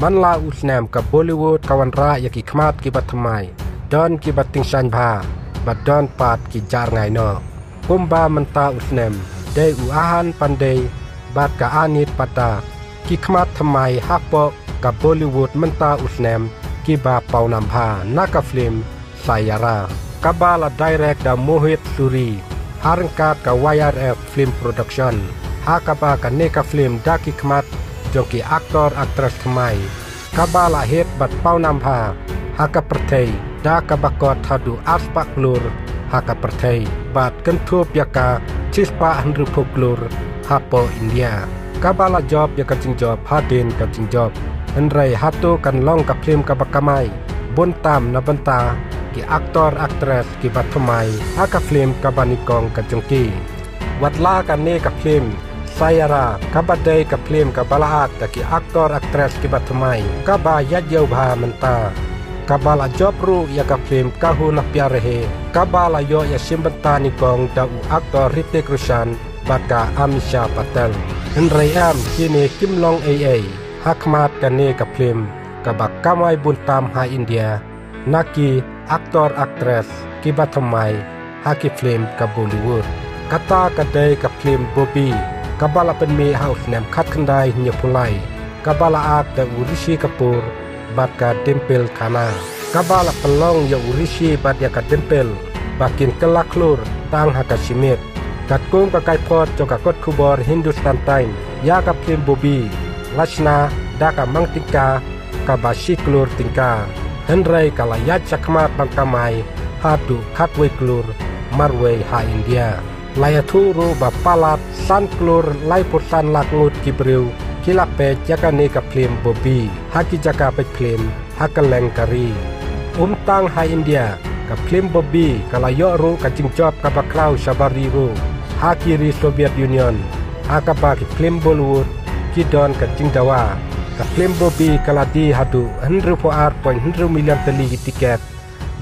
man la usnem ka Bollywood kawan ra ya ki khmat ki batmai don ki bating san bha bat don pat ki jar ngai no kumba menta usnem de u ahan pandai bat ka anit pata ki khmat thamai hapo ka Bollywood menta usnem ki ba paunam bha naka film Sayara kabala direct da Mohit Suri harangkat ka YRF film production hakaba ka neka film da ki khmat jongki aktor aktris thamai kabala het bat paunam bha haka perthei da kabakot thadu aspak lur haka perthei bat kentup yaka chispa handru poklur hapo India kabala job yaka jing job hadin ka jing job henrai hatu kan long ka film kabakamai buntam na banta ki aktor aktris ki batmai haka film kabanikong ka jongki watla kan ne ka film Sayara kabadai ka film kabalaat ki aktor aktris ki batmai kaba yajau bha menta kabala job ru ya ka film kahu na piarehe kabala yo ya simbenta ni kong da aktor Hrithik Roshan baka Amisha Patel henrai am kini kimlong aa hakmat kane ka film kabakamai buntam ha India naki aktor aktris ki batmai haki film ka Bollywood kata kadai ka film Bobby kabala penmi house nem khat khandai nya pulai kabala ak da Rishi Kapoor bat ka Dimple Khana kabala pelong ya Rishi bat ya ka Dimple bakin kelaklur tang haka simit kat kung ka kai pot jo ka kot khubor Hindustan Time ya ka film Bobby Lachna da ka mangtika ka basiklur tingka henrai kala ya chakmat bangkamai hatu khatwe klur marwe ha India layatu ru bapalat san klur lai pursan lakngut kibriu kilape jakane ka film Bobby haki jaka pe film hakaleng kari tang ha India ka film Bobby kala yo ru ka jingjob ka bakrau sabari ru hakiri Soviet Union hakapa ki film Bollywood kidon ka jingdawa ka film Bobby kala di hadu 104.1 million teli tiket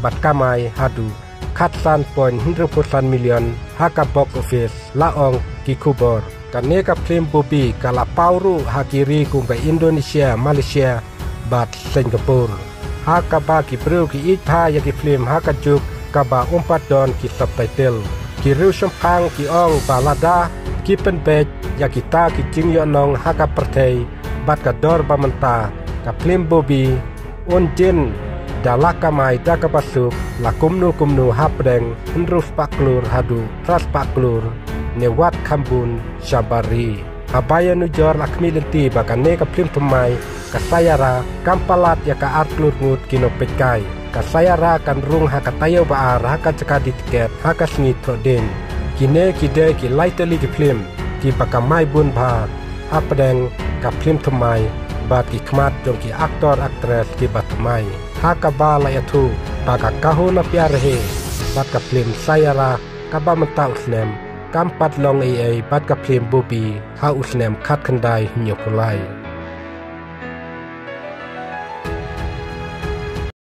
bat kamai hadu khatsan point 100% million haka box office laong ki kubor kane ka film Bobby kala pauru hakiri kung ka Indonesia Malaysia bat Singapore haka ba ki bru ki itha ya ki film haka juk kaba umpat don ki subtitle ki ru sampang ki ong balada ki penbej ya kita ki jing yo nong haka perthei bat ka dor bamenta ka film Bobby unjin dalaka mai daka pasuk la kumnu hapdeng henrus paklur hadu pras paklur newat kambun sabari abaya nujor lakmi lenti bakane ka film tumai ka Sayara kampalat ya ka artlur ngut kino pekai ka Sayara kan rung haka tayo baar haka caka di tiket haka sngi troden kine kide ki laiteli ki film ki bakamai bun bha hapdeng ka film tumai bat ki khmat jong ki aktor aktris ki batmai haka bala yatu baka kahu na piarehe bat ka film Sayara kaba menta usnem kampat long aa bat ka film Bobby ha usnem khat khandai nyopulai